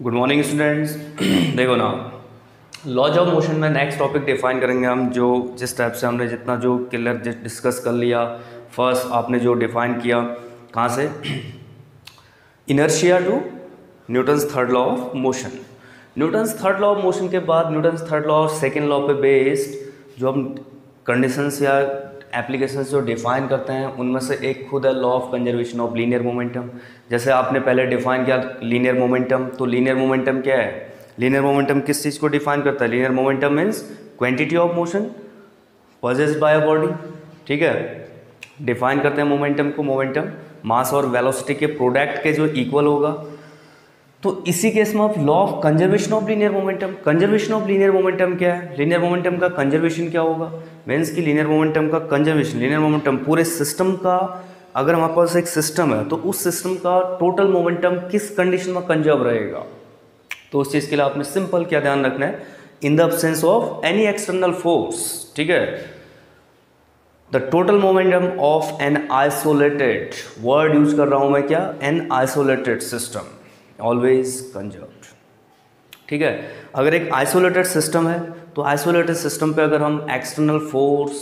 Good morning students. देखो ना, laws of motion में नेक्स्ट टॉपिक डिफाइन करेंगे हम। जो जिस टाइप से हमने जितना जो क्लियर डिस्कस कर लिया, फर्स्ट आपने जो डिफाइन किया कहाँ से, inertia to Newton's third law of motion. Newton's third law of motion के बाद न्यूटन्स थर्ड लॉ और सेकेंड लॉ पे बेस्ड जो हम कंडीशंस या एप्लीकेशंस जो डिफाइन करते हैं उनमें से एक खुद है law of conservation of linear momentum. जैसे आपने पहले डिफाइन किया लीनियर मोमेंटम, तो लीनियर मोमेंटम क्या है? लीनियर मोमेंटम किस चीज़ को डिफाइन करता है? Linear momentum means quantity of motion possessed by a body. ठीक है, डिफाइन करते हैं मोमेंटम को, मोमेंटम मास और वेलोसिटी के प्रोडक्ट के जो इक्वल होगा। तो इसी केस में आप law of conservation of linear momentum, conservation of linear momentum क्या है? लीनियर मोमेंटम का कंजर्वेशन क्या होगा? मीन्स कि लीनियर मोमेंटम का कंजर्वेशन, लीनियर मोमेंटम पूरे सिस्टम का, अगर हमारे पास एक सिस्टम है तो उस सिस्टम का टोटल मोमेंटम किस कंडीशन में कंजर्व रहेगा। तो उस चीज़ के लिए आपने सिंपल क्या ध्यान रखना है, in the absence of any external force. ठीक है, the total momentum of an isolated, word use कर रहा हूं मैं क्या, an isolated system always conserved. ठीक है, अगर एक आइसोलेटेड सिस्टम है तो आइसोलेटेड सिस्टम पे अगर हम एक्सटर्नल फोर्स,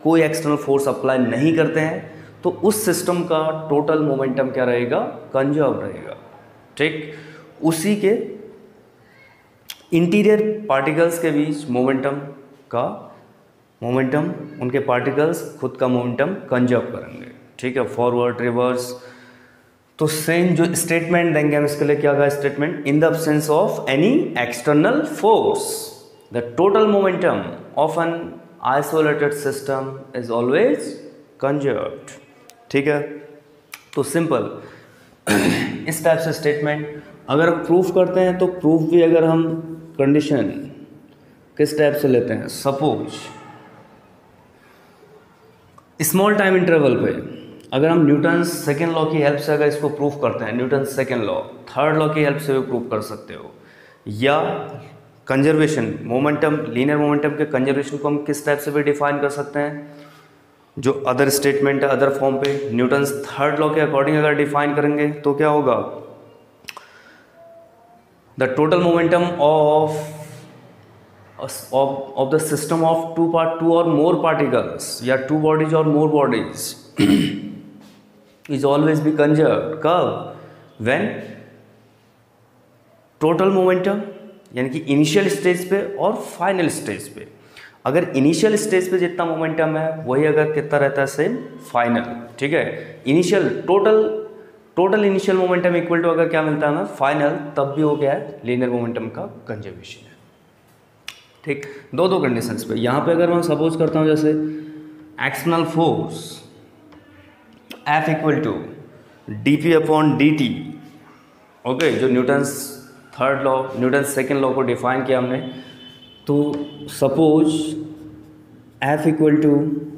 कोई एक्सटर्नल फोर्स अप्लाई नहीं करते हैं तो उस सिस्टम का टोटल मोमेंटम क्या रहेगा? कंजर्व रहेगा। ठीक, उसी के इंटीरियर पार्टिकल्स के बीच मोमेंटम उनके पार्टिकल्स खुद का मोमेंटम कंजर्व करेंगे। ठीक है, फॉरवर्ड रिवर्स। तो सेम जो स्टेटमेंट देंगे हम इसके लिए, क्या का statement, in the absence of any external force the total momentum of an isolated system is always conserved. ठीक है, तो सिंपल इस टाइप से स्टेटमेंट अगर प्रूफ करते हैं तो प्रूफ भी अगर हम कंडीशन किस टाइप से लेते हैं, सपोज स्मॉल टाइम इंटरवल पे अगर हम न्यूटन्स सेकेंड लॉ की हेल्प से अगर इसको प्रूफ करते हैं, Newton's second law, third law की हेल्प से भी प्रूफ कर सकते हो, या कंजर्वेशन मोमेंटम, लीनियर मोमेंटम के कंजर्वेशन को हम किस टाइप से भी डिफाइन कर सकते हैं, जो अदर स्टेटमेंट है अदर फॉर्म पे न्यूटन्स थर्ड लॉ के अकॉर्डिंग अगर डिफाइन करेंगे तो क्या होगा, the total momentum of the system of two or more particles या two bodies or more bodies is always be conserved कब, when टोटल मोमेंटम यानी कि इनिशियल स्टेज पे और फाइनल स्टेज पे, अगर इनिशियल स्टेज पे जितना मोमेंटम है वही अगर कितना रहता है सेम फाइनल। ठीक है, initial total initial momentum equal to अगर क्या मिलता है हमें फाइनल, तब भी वो क्या है, लीनियर मोमेंटम का कंजर्वेशन है। ठीक, दो कंडीशंस पे, यहाँ पे अगर मैं सपोज करता हूँ जैसे external force F equal to D P upon D t. Okay, जो Newton's third law, Newton's second law को डिफाइन किया हमने, तो सपोज F इक्वल टू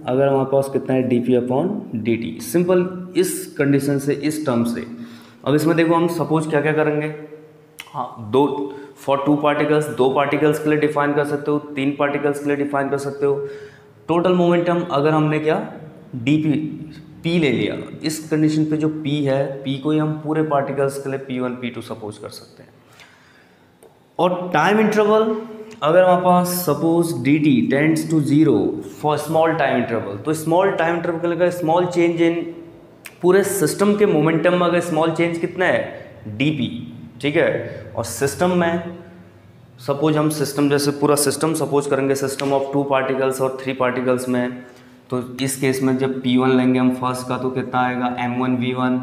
अगर हमारे पास कितना है, D P upon D T. Simple इस कंडीशन से, इस टर्म से। अब इसमें देखो हम सपोज क्या क्या करेंगे, हाँ, फॉर टू पार्टिकल्स, दो पार्टिकल्स के लिए डिफाइन कर सकते हो, तीन पार्टिकल्स के लिए डिफाइन कर सकते हो। टोटल मोमेंटम अगर हमने क्या, डी पी ले लिया, इस कंडीशन पे जो P है, P को ही हम पूरे पार्टिकल्स के लिए P1 P2 सपोज कर सकते हैं। और टाइम इंटरवल अगर हमारे पास suppose dt tends to 0 for small time interval, तो स्मॉल टाइम इंटरवल के लिए स्मॉल चेंज इन पूरे सिस्टम के मोमेंटम में अगर स्मॉल चेंज कितना है, dp। ठीक है, और सिस्टम में सपोज हम सिस्टम जैसे पूरा सिस्टम सपोज करेंगे, सिस्टम ऑफ टू पार्टिकल्स और थ्री पार्टिकल्स में, तो इस केस में जब P1 लेंगे हम फर्स्ट का तो कितना आएगा, M1 V1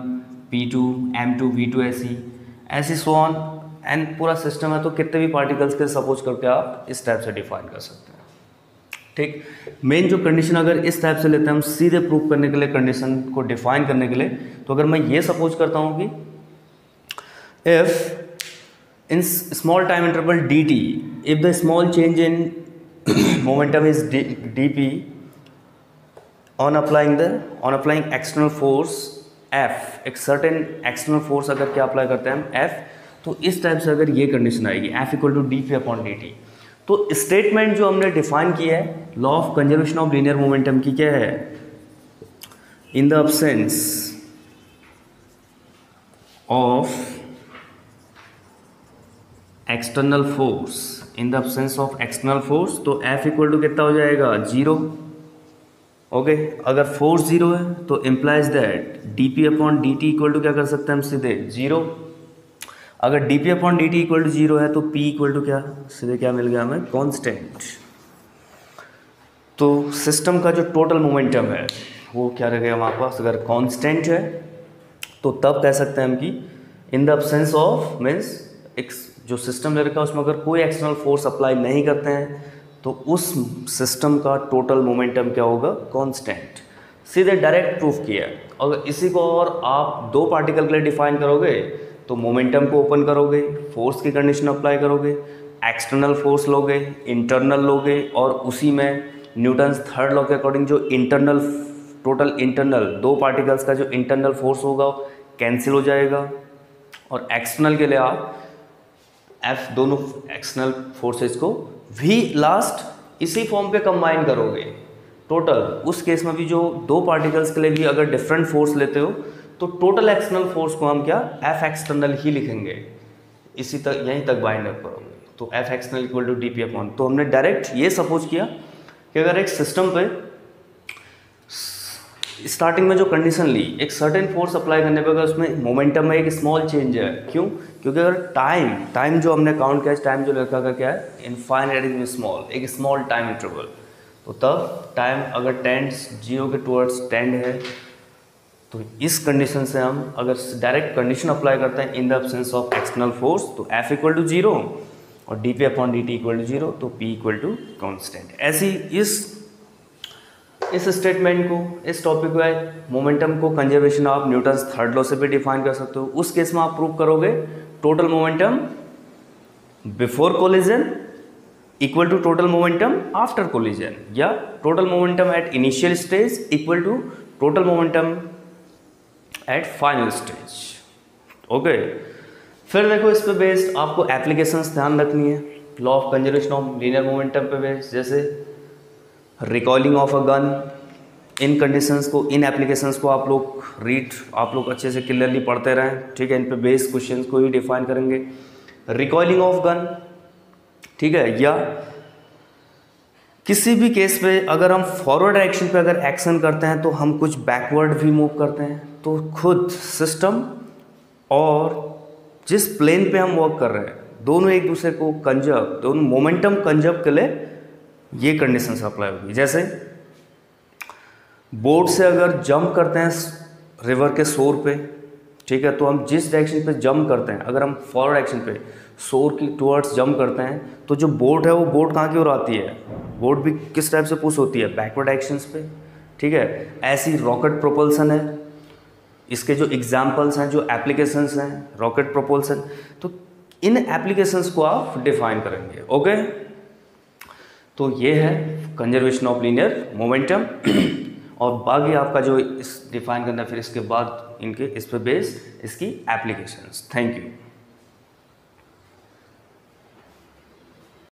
P2 M2 V2 ऐसी सो ऑन, एंड पूरा सिस्टम है तो कितने भी पार्टिकल्स के सपोज करके आप इस टाइप से डिफाइन कर सकते हैं। ठीक, मेन जो कंडीशन अगर इस टाइप से लेते हैं हम सीधे प्रूफ करने के लिए, कंडीशन को डिफाइन करने के लिए, तो अगर मैं ये सपोज करता हूँ कि if in small time interval dt, if the small change in momentum is dp on applying external force F, एक certain external force अगर क्या अप्लाई करते हैं हम F, तो इस टाइप से अगर ये कंडीशन आएगी F equal to D P upon D T, तो स्टेटमेंट जो हमने डिफाइन किया है law of conservation of linear momentum की क्या है, in the absence of external force, in the absence of external force, तो F इक्वल टू कितना हो जाएगा, 0। ओके, अगर फोर्स 0 है तो implies that dp upon dt equal to क्या कर सकते हैं हम सीधे 0। अगर dp upon dt equal to 0 है तो p इक्वल टू क्या, सीधे क्या मिल गया हमें, कांस्टेंट। तो सिस्टम का जो टोटल मोमेंटम है वो क्या रहेगा हमारे पास, अगर कांस्टेंट है तो तब कह सकते हैं हम कि इन द एब्सेंस ऑफ मीन्स एक जो सिस्टम ले रखा है उसमें अगर कोई एक्सटर्नल फोर्स अप्लाई नहीं करते हैं तो उस सिस्टम का टोटल मोमेंटम क्या होगा, कांस्टेंट। सीधे डायरेक्ट प्रूफ किया है। अगर इसी को और आप दो पार्टिकल के लिए डिफाइन करोगे तो मोमेंटम को ओपन करोगे, फोर्स की कंडीशन अप्लाई करोगे, एक्सटर्नल फोर्स लोगे, इंटरनल लोगे, और उसी में न्यूटन्स थर्ड लॉ के अकॉर्डिंग जो इंटरनल टोटल इंटरनल दो पार्टिकल्स का जो इंटरनल फोर्स होगा कैंसिल हो जाएगा, और एक्सटर्नल के लिए आप F दोनों एक्सटर्नल फोर्सेस को भी लास्ट इसी फॉर्म पे कंबाइन करोगे टोटल। उस केस में भी जो दो पार्टिकल्स के लिए भी अगर डिफरेंट फोर्स लेते हो तो टोटल एक्सटर्नल फोर्स को हम क्या F एक्सटर्नल ही लिखेंगे, इसी तक यहीं तक बाइंड अप करोगे। तो F external equal to D P upon, तो हमने डायरेक्ट ये सपोज किया कि अगर एक सिस्टम पे स्टार्टिंग में जो कंडीशन ली, एक सर्टेन फोर्स अप्लाई करने पे अगर उसमें मोमेंटम में एक स्मॉल चेंज है, क्यों, क्योंकि अगर टाइम जो हमने काउंट किया, टाइम जो लड़का का क्या है, इनफाइनाइट में स्मॉल, एक स्मॉल टाइम इंटरवल, तो तब टाइम अगर टेंड्स 0 के टुवर्ड्स टेंड है तो इस कंडीशन से हम अगर डायरेक्ट कंडीशन अप्लाई करते हैं in the absence of external force, तो F इक्वल टू 0 और D P upon D T equal to 0, तो P इक्वल टू कॉन्स्टेंट। ऐसी इस स्टेटमेंट को, इस टॉपिक को, मोमेंटम को conservation of Newton's third law से भी डिफाइन कर सकते हो। उस केस में आप प्रूव करोगे total momentum before collision equal to total momentum after collision, या total momentum at initial stage equal to total momentum at final stage. Okay, फिर देखो इस पे बेस्ड आपको एप्लीकेशंस ध्यान रखनी है, law of conservation of linear momentum पे बेस्ड, जैसे recoiling of a gun, in conditions को, इन एप्लीकेशंस को आप लोग अच्छे से क्लियरली पढ़ते रहें, ठीक है। इन पे बेस्ड क्वेश्चंस को ही डिफाइन करेंगे। रिकॉइलिंग ऑफ गन, ठीक है, या किसी भी केस पे अगर हम फॉरवर्ड डायरेक्शन पे अगर एक्शन करते हैं तो हम कुछ बैकवर्ड भी मूव करते हैं, तो खुद सिस्टम और जिस प्लेन पे हम वर्क कर रहे हैं दोनों एक दूसरे को कंजर्व, दोनों मोमेंटम कंजर्व के लिए ये कंडीशंस अप्लाई होगी। जैसे बोट से अगर जंप करते हैं रिवर के शोर पे, ठीक है, तो हम जिस डायरेक्शन पे जंप करते हैं, अगर हम फॉरवर्ड डायरेक्शन पे शोर की टुवर्ड्स जंप करते हैं तो जो बोट है वो बोट कहाँ की ओर आती है, बोट भी किस टाइप से पुश होती है, बैकवर्ड डायरेक्शंस पे, ठीक है। ऐसी रॉकेट प्रोपल्सन है, इसके जो एग्जाम्पल्स हैं, जो एप्लीकेशंस हैं रॉकेट प्रोपल्सन, तो इन एप्लीकेशंस को आप डिफाइन करेंगे। ओके, तो ये है कंजर्वेशन ऑफ लीनियर मोमेंटम, और बाकी आपका जो इस डिफाइन करना है फिर इसके बाद इनके इस पे बेस इसकी एप्लीकेशंस। Thank you.